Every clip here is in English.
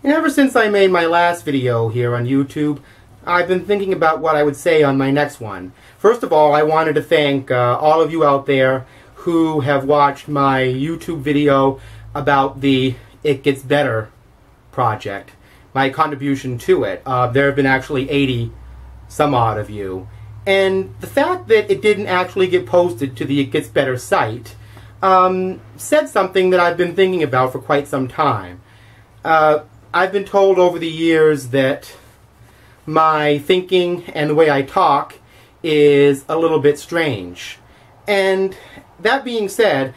And ever since I made my last video here on YouTube, I've been thinking about what I would say on my next one. First of all, I wanted to thank all of you out there who have watched my YouTube video about the It Gets Better project, my contribution to it. There have been actually 80 some odd of you. And the fact that it didn't actually get posted to the It Gets Better site said something that I've been thinking about for quite some time. I've been told over the years that my thinking and the way I talk is a little bit strange. And that being said,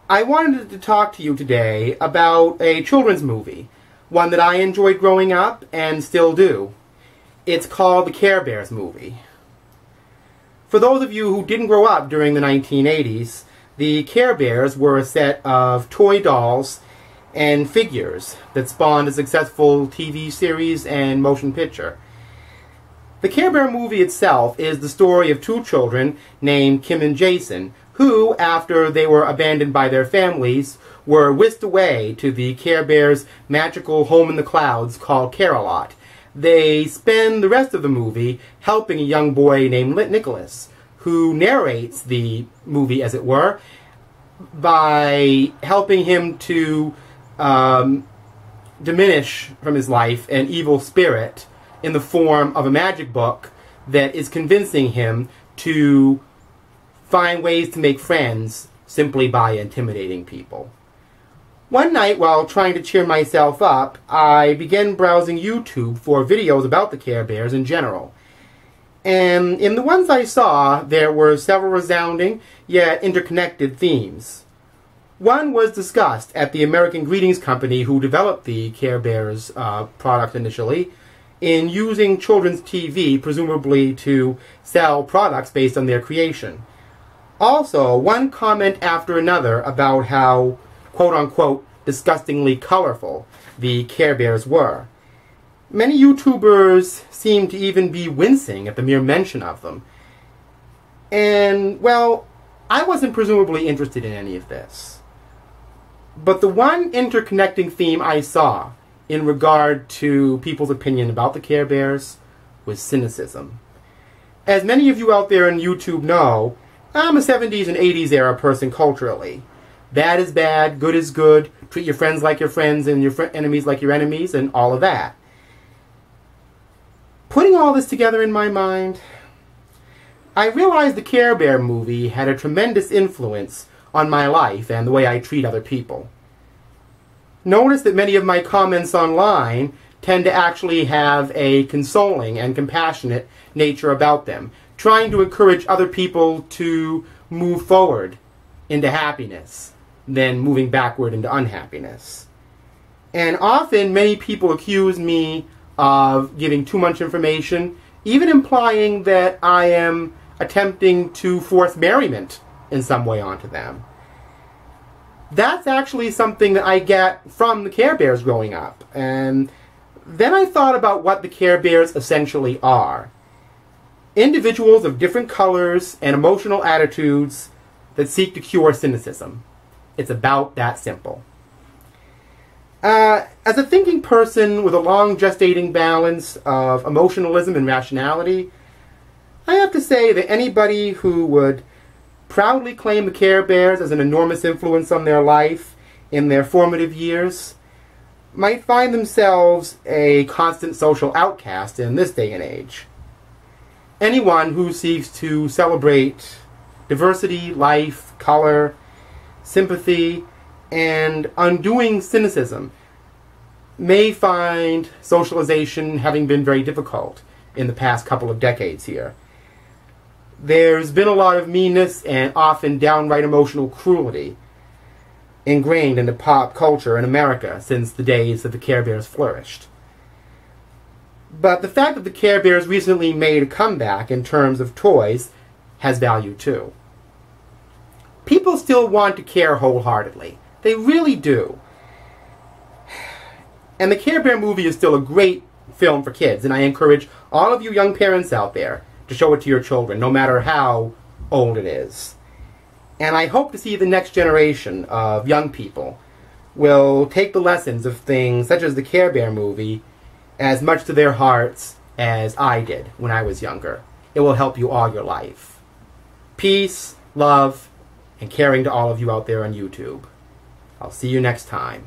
I wanted to talk to you today about a children's movie, one that I enjoyed growing up and still do. It's called the Care Bears movie. For those of you who didn't grow up during the 1980s, the Care Bears were a set of toy dolls and figures that spawned a successful TV series and motion picture. The Care Bear movie itself is the story of two children named Kim and Jason, who, after they were abandoned by their families, were whisked away to the Care Bears' magical home in the clouds called Care-a-Lot. They spend the rest of the movie helping a young boy named Nicholas, who narrates the movie, as it were, by helping him to diminish from his life an evil spirit in the form of a magic book that is convincing him to find ways to make friends simply by intimidating people. One night, while trying to cheer myself up, I began browsing YouTube for videos about the Care Bears in general. And in the ones I saw, there were several resounding, yet interconnected themes. One was discussed at the American Greetings Company, who developed the Care Bears product initially, in using children's TV, presumably to sell products based on their creation. Also, one comment after another about how, quote-unquote, disgustingly colorful the Care Bears were. Many YouTubers seem to even be wincing at the mere mention of them. And, well, I wasn't presumably interested in any of this. But the one interconnecting theme I saw in regard to people's opinion about the Care Bears was cynicism. As many of you out there on YouTube know, I'm a 70s and 80s era person culturally. Bad is bad, good is good, treat your friends like your friends and your enemies like your enemies, and all of that. Putting all this together in my mind, I realized the Care Bear movie had a tremendous influence on my life and the way I treat other people. Notice that many of my comments online tend to actually have a consoling and compassionate nature about them, trying to encourage other people to move forward into happiness, then moving backward into unhappiness. And often many people accuse me of giving too much information, even implying that I am attempting to force merriment in some way onto them. That's actually something that I get from the Care Bears growing up. And then I thought about what the Care Bears essentially are. Individuals of different colors and emotional attitudes that seek to cure cynicism. It's about that simple. As a thinking person with a long gestating balance of emotionalism and rationality, I have to say that anybody who would proudly claim the Care Bears as an enormous influence on their life in their formative years might find themselves a constant social outcast in this day and age. Anyone who seeks to celebrate diversity, life, color, sympathy, and undoing cynicism may find socialization having been very difficult in the past couple of decades here. There's been a lot of meanness and often downright emotional cruelty ingrained into pop culture in America since the days that the Care Bears flourished. But the fact that the Care Bears recently made a comeback in terms of toys has value too. People still want to care wholeheartedly. They really do. And the Care Bear movie is still a great film for kids, and I encourage all of you young parents out there to show it to your children, no matter how old it is. And I hope to see the next generation of young people will take the lessons of things such as the Care Bear movie as much to their hearts as I did when I was younger. It will help you all your life. Peace, love, and caring to all of you out there on YouTube. I'll see you next time.